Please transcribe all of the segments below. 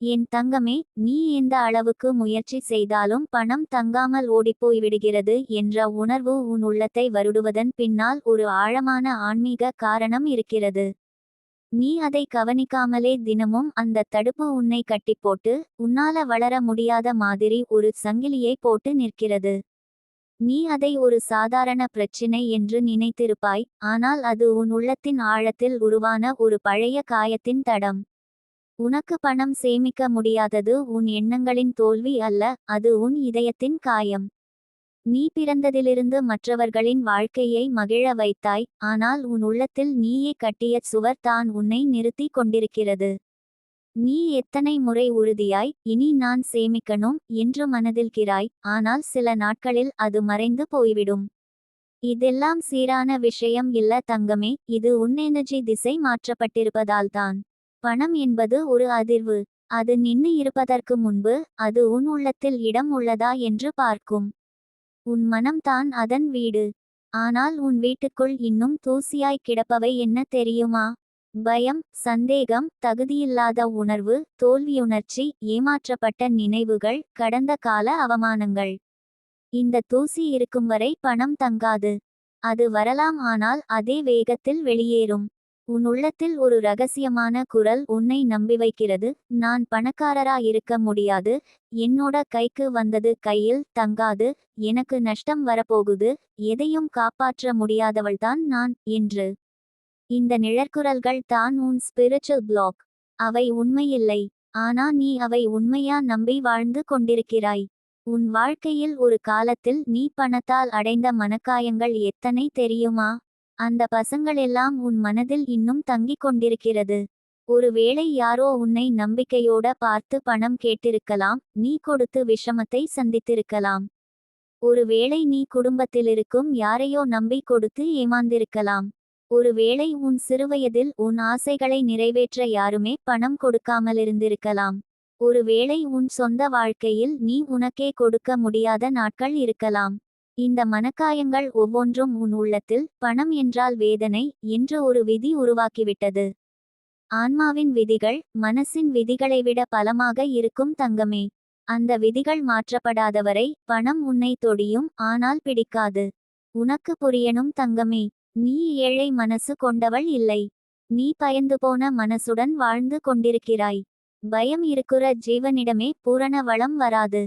என் தங்கமே, நீ எந்த அளவுக்கு முயற்சி செய்தாலும் பணம் தங்காமல் ஓடிப்போய்விடுகிறது என்ற உணர்வு உன் உள்ளத்தை வருடுவதன் பின்னால் ஒரு ஆழமான ஆன்மீக காரணம் இருக்கிறது. நீ அதை கவனிக்காமலே தினமும் அந்த தடுப்பு உன்னை கட்டிப்போட்டு உன்னால வளர முடியாத மாதிரி ஒரு சங்கிலியை போட்டு நிற்கிறது. நீ அதை ஒரு சாதாரண பிரச்சினை என்று நினைத்திருப்பாய், ஆனால் அது உன் உள்ளத்தின் ஆழத்தில் உருவான ஒரு பழைய காயத்தின் தடம். உனக்கு பணம் சேமிக்க முடியாதது உன் எண்ணங்களின் தோல்வி அல்ல, அது உன் இதயத்தின் காயம். நீ பிறந்ததிலிருந்து மற்றவர்களின் வாழ்க்கையை மகிழ வைத்தாய், ஆனால் உன் உள்ளத்தில் நீயே கட்டிய சுவர் தான் உன்னை நிறுத்தி கொண்டிருக்கிறது. நீ எத்தனை முறை உறுதியாய் இனி நான் சேமிக்கணும் என்று மனதில்கிறாய், ஆனால் சில நாட்களில் அது மறைந்து போய்விடும். இதெல்லாம் சீரான விஷயம் இல்ல தங்கமே, இது உன் எனர்ஜி திசை மாற்றப்பட்டிருப்பதால்தான். பணம் என்பது ஒரு அதிர்வு. அது நின்னு இருப்பதற்கு முன்பு அது உன் உள்ளத்தில் இடம் உள்ளதா என்று பார்க்கும். உன் மனம்தான் அதன் வீடு. ஆனால் உன் வீட்டுக்குள் இன்னும் தூசியாய் கிடப்பவை என்ன தெரியுமா? பயம், சந்தேகம், தகுதியில்லாத உணர்வு, தோல்வியுணர்ச்சி, ஏமாற்றப்பட்ட நினைவுகள், கடந்த கால அவமானங்கள். இந்த தூசி இருக்கும் வரை பணம் தங்காது. அது வரலாம், ஆனால் அதே வேகத்தில் வெளியேறும். உன் உள்ளத்தில் ஒரு ரகசியமான குரல் உன்னை நம்பி வைக்கிறது. நான் பணக்காரரா இருக்க முடியாது, என்னோட கைக்கு வந்தது கையில் தங்காது, எனக்கு நஷ்டம் வரப்போகுது, எதையும் காப்பாற்ற முடியாதவள்தான் நான் என்று. இந்த நிழற்குரல்கள் தான் உன் ஸ்பிரிச்சுவல் பிளாக். அவை உண்மையில்லை, ஆனா நீ அவை உண்மையா நம்பி வாழ்ந்து கொண்டிருக்கிறாய். உன் வாழ்க்கையில் ஒரு காலத்தில் நீ பணத்தால் அடைந்த மனக்காயங்கள் எத்தனை தெரியுமா? அந்த பசங்களெல்லாம் உன் மனதில் இன்னும் தங்கிக் கொண்டிருக்கிறது. ஒருவேளை யாரோ உன்னை நம்பிக்கையோட பார்த்து பணம் கேட்டிருக்கலாம், நீ கொடுத்து விஷமத்தை சந்தித்திருக்கலாம். ஒருவேளை நீ குடும்பத்திலிருக்கும் யாரையோ நம்பி கொடுத்து ஏமாந்திருக்கலாம். ஒருவேளை உன் சிறுவயதில் உன் ஆசைகளை நிறைவேற்ற யாருமே பணம் கொடுக்காமலிருந்திருக்கலாம். ஒருவேளை உன் சொந்த வாழ்க்கையில் நீ உனக்கே கொடுக்க முடியாத நாட்கள் இருக்கலாம். இந்த மனக்காயங்கள் ஒவ்வொன்றும் உன் உள்ளத்தில் பணம் என்றால் வேதனை என்ற ஒரு விதி உருவாக்கிவிட்டது. ஆன்மாவின் விதிகள் மனசின் விதிகளை விட பலமாக இருக்கும் தங்கமே. அந்த விதிகள் மாற்றப்படாதவரை பணம் உன்னை தொடியும், ஆனால் பிடிக்காது. உனக்கு புரியணும் தங்கமே, நீ ஏழை மனசு கொண்டவள் இல்லை. நீ பயந்து போன மனசுடன் வாழ்ந்து கொண்டிருக்கிறாய். பயம் இருக்கிற ஜீவனிடமே பூரண வளம் வராது.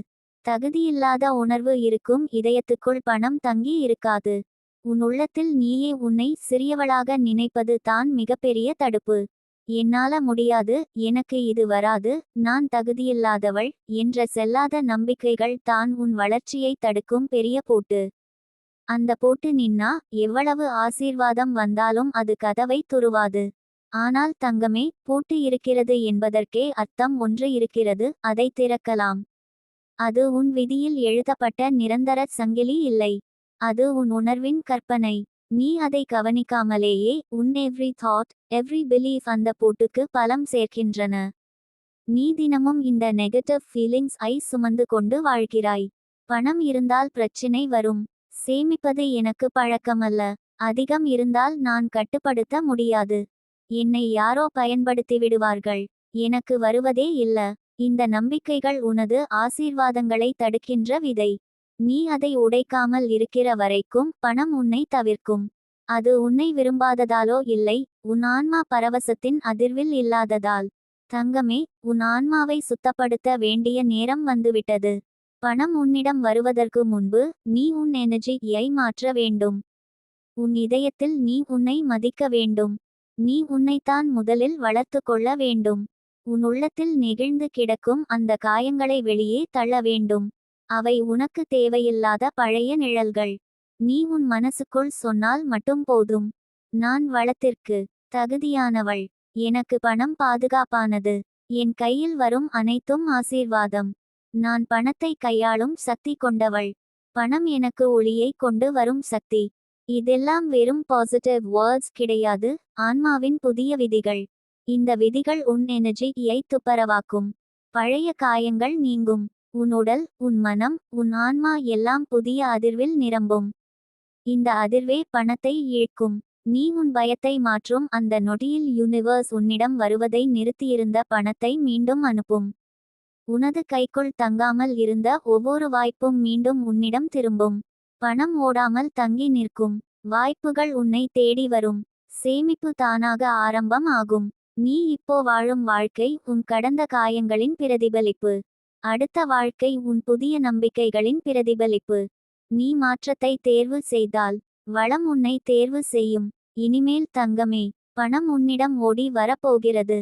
தகுதியில்லாத உணர்வு இருக்கும் இதயத்துக்குள் பணம் தங்கி இருக்காது. உன் உள்ளத்தில் நீயே உன்னை சிறியவளாக நினைப்பது தான் மிகப்பெரிய தடுப்பு. என்னால முடியாது, எனக்கு இது வராது, நான் தகுதியில்லாதவள் என்ற செல்லாத நம்பிக்கைகள் தான் உன் வளர்ச்சியை தடுக்கும் பெரிய போட்டு. அந்த போட்டு நின்னா எவ்வளவு ஆசீர்வாதம் வந்தாலும் அது கதவை துருவாது. ஆனால் தங்கமே, பூட்டு இருக்கிறது என்பதற்கே அர்த்தம் ஒன்று இருக்கிறது, அதை திறக்கலாம். அது உன் விதியில் எழுதப்பட்ட நிரந்தர சங்கிலி இல்லை. அது உன் உணர்வின் கற்பனை. நீ அதை கவனிக்காமலேயே உன் எவ்ரி தாட், எவ்ரி பிலீஃப் அந்த பூட்டுக்கு பலம் சேர்க்கின்றன. நீ தினமும் இந்த நெகட்டிவ் ஃபீலிங்ஸ் ஐ சுமந்து கொண்டு வாழ்கிறாய். பணம் இருந்தால் பிரச்சினை வரும். சேமிப்பது எனக்கு பழக்கமல்ல. அதிகம் இருந்தால் நான் கட்டுப்படுத்த முடியாது. என்னை யாரோ பயன்படுத்திவிடுவார்கள். எனக்கு வருவதே இல்ல. இந்த நம்பிக்கைகள் உனது ஆசீர்வாதங்களை தடுக்கின்ற விதை. நீ அதை உடைக்காமல் இருக்கிற வரைக்கும் பணம் உன்னை தவிர்க்கும். அது உன்னை விரும்பாததாலோ இல்லை, உன் ஆன்மா பரவசத்தின் அதிர்வில் இல்லாததால். தங்கமே, உன் ஆன்மாவை சுத்தப்படுத்த வேண்டிய நேரம் வந்துவிட்டது. பணம் உன்னிடம் வருவதற்கு முன்பு நீ உன் எனர்ஜியை மாற்ற வேண்டும். உன் இதயத்தில் நீ உன்னை மதிக்க வேண்டும். நீ உன்னைத்தான் முதலில் வளர்த்து கொள்ள வேண்டும். உன் உள்ளத்தில் நெகிழ்ந்து கிடக்கும் அந்த காயங்களை வெளியே தள்ள வேண்டும். அவை உனக்கு தேவையில்லாத பழைய நிழல்கள். நீ உன் மனசுக்குள் சொன்னால் மட்டும் போதும், நான் வளத்திற்கு தகுதியானவள். எனக்கு பணம் பாதுகாப்பானது. என் கையில் வரும் அனைத்தும் ஆசீர்வாதம். நான் பணத்தை கையாளும் சக்தி கொண்டவள். பணம் எனக்கு ஒளியை கொண்டு வரும் சக்தி. இதெல்லாம் வெறும் பாசிட்டிவ் வேர்ட்ஸ் கிடையாது, ஆன்மாவின் புதிய விதிகள். இந்த விதிகள் உன் எனர்ஜியை துப்பரவாக்கும். பழைய காயங்கள் நீங்கும். உன் உடல், உன் மனம், உன் ஆன்மா எல்லாம் புதிய அதிர்வில் நிரம்பும். இந்த அதிர்வே பணத்தை இழுக்கும். நீ உன் பயத்தை மாற்றும் அந்த நொடியில் யூனிவர்ஸ் உன்னிடம் வருவதை நிறுத்தியிருந்த பணத்தை மீண்டும் அனுப்பும். உனது கைக்குள் தங்காமல் இருந்த ஒவ்வொரு வாய்ப்பும் மீண்டும் உன்னிடம் திரும்பும். பணம் ஓடாமல் தங்கி நிற்கும். வாய்ப்புகள் உன்னை தேடி வரும். சேமிப்பு தானாக ஆரம்பம் ஆகும். நீ இப்போ வாழும் வாழ்க்கை உன் கடந்த காயங்களின் பிரதிபலிப்பு. அடுத்த வாழ்க்கை உன் புதிய நம்பிக்கைகளின் பிரதிபலிப்பு. நீ மாற்றத்தை தேர்வு செய்தால் வளம் உன்னை தேர்வு செய்யும். இனிமேல் தங்கமே, பணம் உன்னிடம் ஓடி வரப்போகிறது.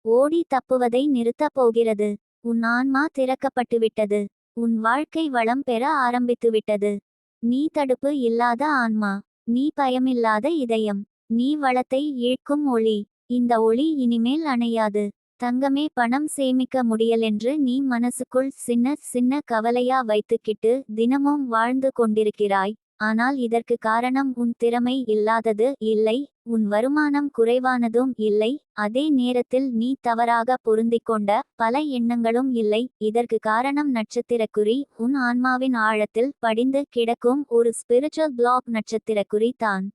ஓடி தப்புவதை நிறுத்தப் போகிறது. உன் ஆன்மா திறக்கப்பட்டுவிட்டது. உன் வாழ்க்கை வளம் பெற ஆரம்பித்துவிட்டது. நீ தடுப்பு இல்லாத ஆன்மா. நீ பயமில்லாத இதயம். நீ வளத்தை ஈர்க்கும் ஒளி. இந்த ஒளி இனிமேல் அணையாது. தங்கமே, பணம் சேமிக்க முடியலென்று நீ மனசுக்குள் சின்ன சின்ன கவலையா வைத்துக்கிட்டு தினமும் வாழ்ந்து கொண்டிருக்கிறாய். ஆனால் இதற்கு காரணம் உன் திறமை இல்லாதது இல்லை, உன் வருமானம் குறைவானதும் இல்லை, அதே நேரத்தில் நீ தவறாக பொருந்திக்கொண்ட பல எண்ணங்களும் இல்லை. இதற்கு காரணம் நட்சத்திரக்குறி, உன் ஆன்மாவின் ஆழத்தில் படிந்து கிடக்கும் ஒரு ஸ்பிரிச்சுவல் பிளாக் நட்சத்திரக்குறி தான்.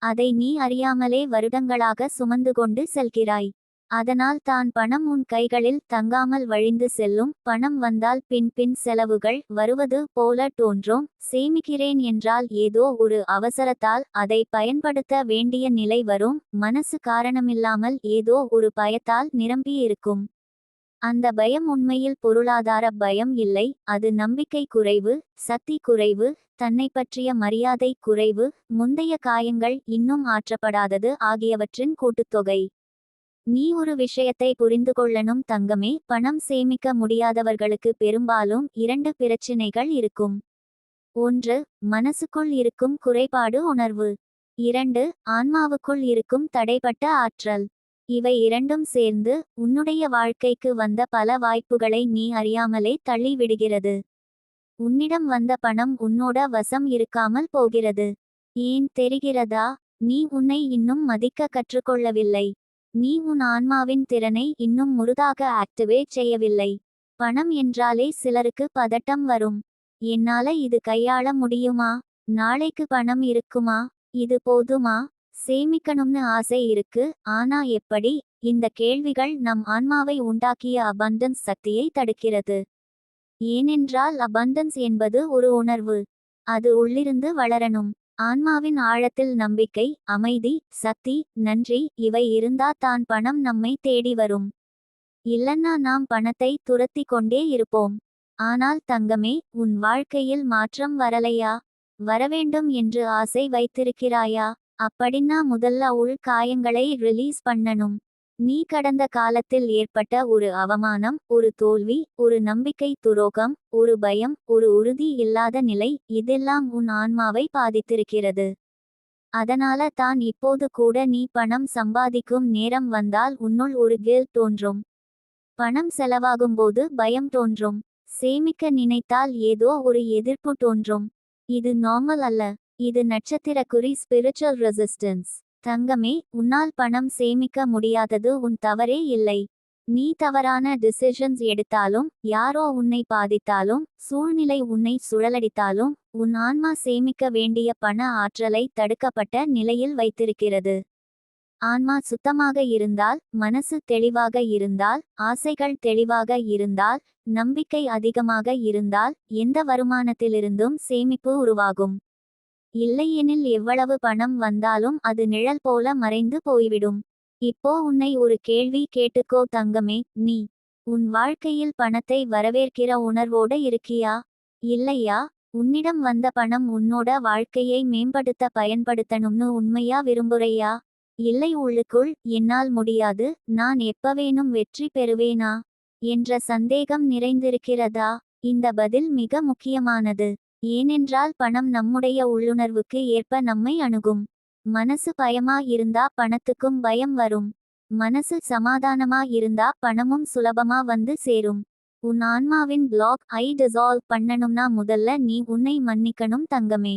அதை நீ அறியாமலே வருடங்களாக சுமந்து கொண்டு செல்கிறாய். அதனால் தான் பணம் உன் கைகளில் தங்காமல் வழிந்து செல்லும். பணம் வந்தால் பின் பின் செலவுகள் வருவது போல தோன்றும். சேமிக்கிறேன் என்றால் ஏதோ ஒரு அவசரத்தால் அதை பயன்படுத்த வேண்டிய நிலை வரும். மனசு காரணமில்லாமல் ஏதோ ஒரு பயத்தால் நிரம்பியிருக்கும். அந்த பயம் உண்மையில் பொருளாதார பயம் இல்லை, அது நம்பிக்கை குறைவு, சக்தி குறைவு, தன்னை பற்றிய மரியாதை குறைவு, முந்தைய காயங்கள் இன்னும் ஆற்றப்படாதது ஆகியவற்றின் கூட்டுத்தொகை. நீ ஒரு விஷயத்தை புரிந்து கொள்ளணும் தங்கமே, பணம் சேமிக்க முடியாதவர்களுக்கு பெரும்பாலும் 2 பிரச்சினைகள் இருக்கும். 1. மனசுக்குள் இருக்கும் குறைபாடு உணர்வு. 2. ஆன்மாவுக்குள் இருக்கும் தடைப்பட்ட ஆற்றல். இவை இரண்டும் சேர்ந்து உன்னுடைய வாழ்க்கைக்கு வந்த பல வாய்ப்புகளை நீ அறியாமலே தள்ளி விடுகிறது. உன்னிடம் வந்த பணம் உன்னோட வசம் இருக்காமல் போகிறது. ஏன் தெரிகிறதா? நீ உன்னை இன்னும் மதிக்க கற்றுக்கொள்ளவில்லை. நீ உன் ஆன்மாவின் திறனை இன்னும் முழுதாக ஆக்டிவேட் செய்யவில்லை. பணம் என்றாலே சிலருக்கு பதட்டம் வரும். என்னால இது கையாள முடியுமா? நாளைக்கு பணம் இருக்குமா? இது போதுமா? சேமிக்கணும்னு ஆசை இருக்கு, ஆனா எப்படி? இந்த கேள்விகள் நம் ஆன்மாவை உண்டாக்கிய அபண்டன்ஸ் சக்தியை தடுக்கிறது. ஏனென்றால் அபண்டன்ஸ் என்பது ஒரு உணர்வு. அது உள்ளிருந்து வளரணும். ஆன்மாவின் ஆழத்தில் நம்பிக்கை, அமைதி, சக்தி, நன்றி இவை இருந்தா தான் பணம் நம்மை தேடி வரும். இல்லன்னா நாம் பணத்தை துரத்தி கொண்டே இருப்போம். ஆனால் தங்கமே, உன் வாழ்க்கையில் மாற்றம் வரலையா? வரவேண்டும் என்று ஆசை வைத்திருக்கிறாயா? அப்படின்னா முதல்ல உள் காயங்களை ரிலீஸ் பண்ணணும். நீ கடந்த காலத்தில் ஏற்பட்ட ஒரு அவமானம், ஒரு தோல்வி, ஒரு நம்பிக்கை துரோகம், ஒரு பயம், ஒரு உறுதி இல்லாத நிலை, இதெல்லாம் உன் ஆன்மாவை பாதித்திருக்கிறது. அதனால தான் இப்போது கூட நீ பணம் சம்பாதிக்கும் நேரம் வந்தால் உன்னுள் ஒரு கில்ட் தோன்றும். பணம் செலவாகும்போது பயம் தோன்றும். சேமிக்க நினைத்தால் ஏதோ ஒரு எதிர்ப்பு தோன்றும். இது நார்மல் அல்ல. இது நட்சத்திரக்குறி ஸ்பிரிச்சுவல் ரெசிஸ்டன்ஸ். தங்கமே, உன்னால் பணம் சேமிக்க முடியாதது உன் தவறே இல்லை. நீ தவறான டிசிஷன்ஸ் எடுத்தாலும், யாரோ உன்னை பாதித்தாலும், சூழ்நிலை உன்னை சுழலடித்தாலும், உன் ஆன்மா சேமிக்க வேண்டிய பண ஆற்றலை தடுக்கப்பட்ட நிலையில் வைத்திருக்கிறது. ஆன்மா சுத்தமாக இருந்தால், மனசு தெளிவாக இருந்தால், ஆசைகள் தெளிவாக இருந்தால், நம்பிக்கை அதிகமாக இருந்தால், எந்த வருமானத்திலிருந்தும் சேமிப்பு உருவாகும். இல்லையெனில் எவ்வளவு பணம் வந்தாலும் அது நிழல் போல மறைந்து போய்விடும். இப்போ உன்னை ஒரு கேள்வி கேட்டுக்கோ தங்கமே, நீ உன் வாழ்க்கையில் பணத்தை வரவேற்கிற உணர்வோட இருக்கியா? இல்லையா? உன்னிடம் வந்த பணம் உன்னோட வாழ்க்கையை மேம்படுத்த பயன்படுத்தணும்னு உண்மையா விரும்புறையா? இல்லை, உள்ளுக்குள் என்னால் முடியாது, நான் எப்பவேனும் வெற்றி பெறுவேனா என்ற சந்தேகம் நிறைந்திருக்கிறதா? இந்த பதில் மிக முக்கியமானது. ஏனென்றால் பணம் நம்முடைய உள்ளுணர்வுக்கு ஏற்ப நம்மை அணுகும். மனசு பயமா இருந்தா பணத்துக்கும் பயம் வரும். மனசு சமாதானமா இருந்தா பணமும் சுலபமா வந்து சேரும். உன் ஆன்மாவின் பிளாக் டிசால்வ் பண்ணணும்னா முதல்ல நீ உன்னை மன்னிக்கணும் தங்கமே.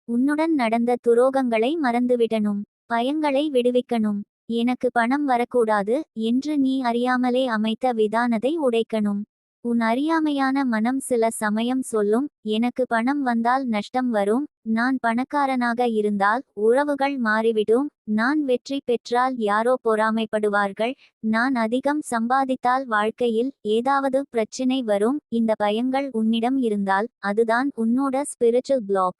உன்னுடன் நடந்த துரோகங்களை மறந்துவிடணும். பயங்களை விடுவிக்கணும். எனக்கு பணம் வரக்கூடாது என்று நீ அறியாமலே அமைத்த விதானத்தை உடைக்கணும். உன் அறியாமையான மனம் சில சமயம் சொல்லும், எனக்கு பணம் வந்தால் நஷ்டம் வரும், நான் பணக்காரனாக இருந்தால் உறவுகள் மாறிவிடும், நான் வெற்றி பெற்றால் யாரோ பொறாமைப்படுவார்கள், நான் அதிகம் சம்பாதித்தால் வாழ்க்கையில் ஏதாவது பிரச்சினை வரும். இந்த பயங்கள் உன்னிடம் இருந்தால் அதுதான் உன்னோட ஸ்பிரிச்சுவல் பிளாக்.